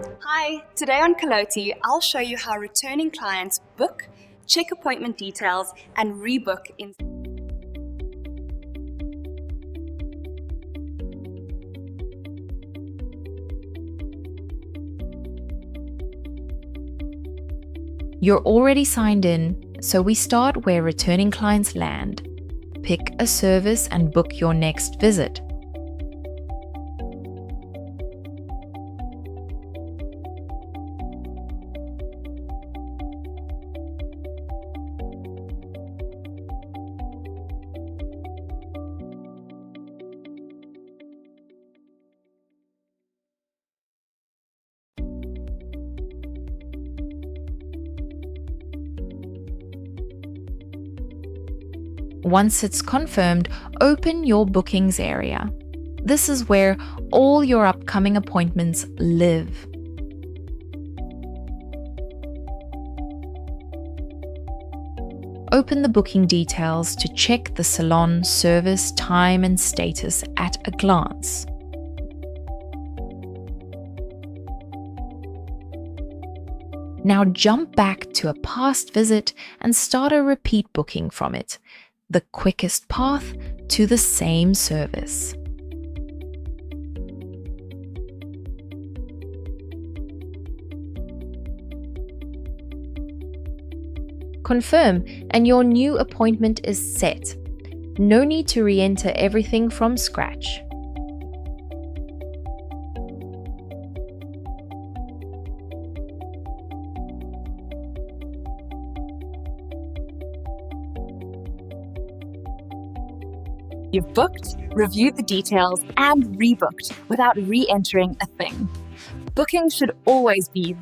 Hi, today on Caloti, I'll show you how returning clients book, check appointment details, and rebook in. You're already signed in, so we start where returning clients land. Pick a service and book your next visit. Once it's confirmed, open your bookings area. This is where all your upcoming appointments live. Open the booking details to check the salon service, time, and status at a glance. Now jump back to a past visit and start a repeat booking from it, the quickest path to the same service. Confirm, and your new appointment is set. No need to re-enter everything from scratch. You've booked, reviewed the details, and rebooked without re-entering a thing. Booking should always be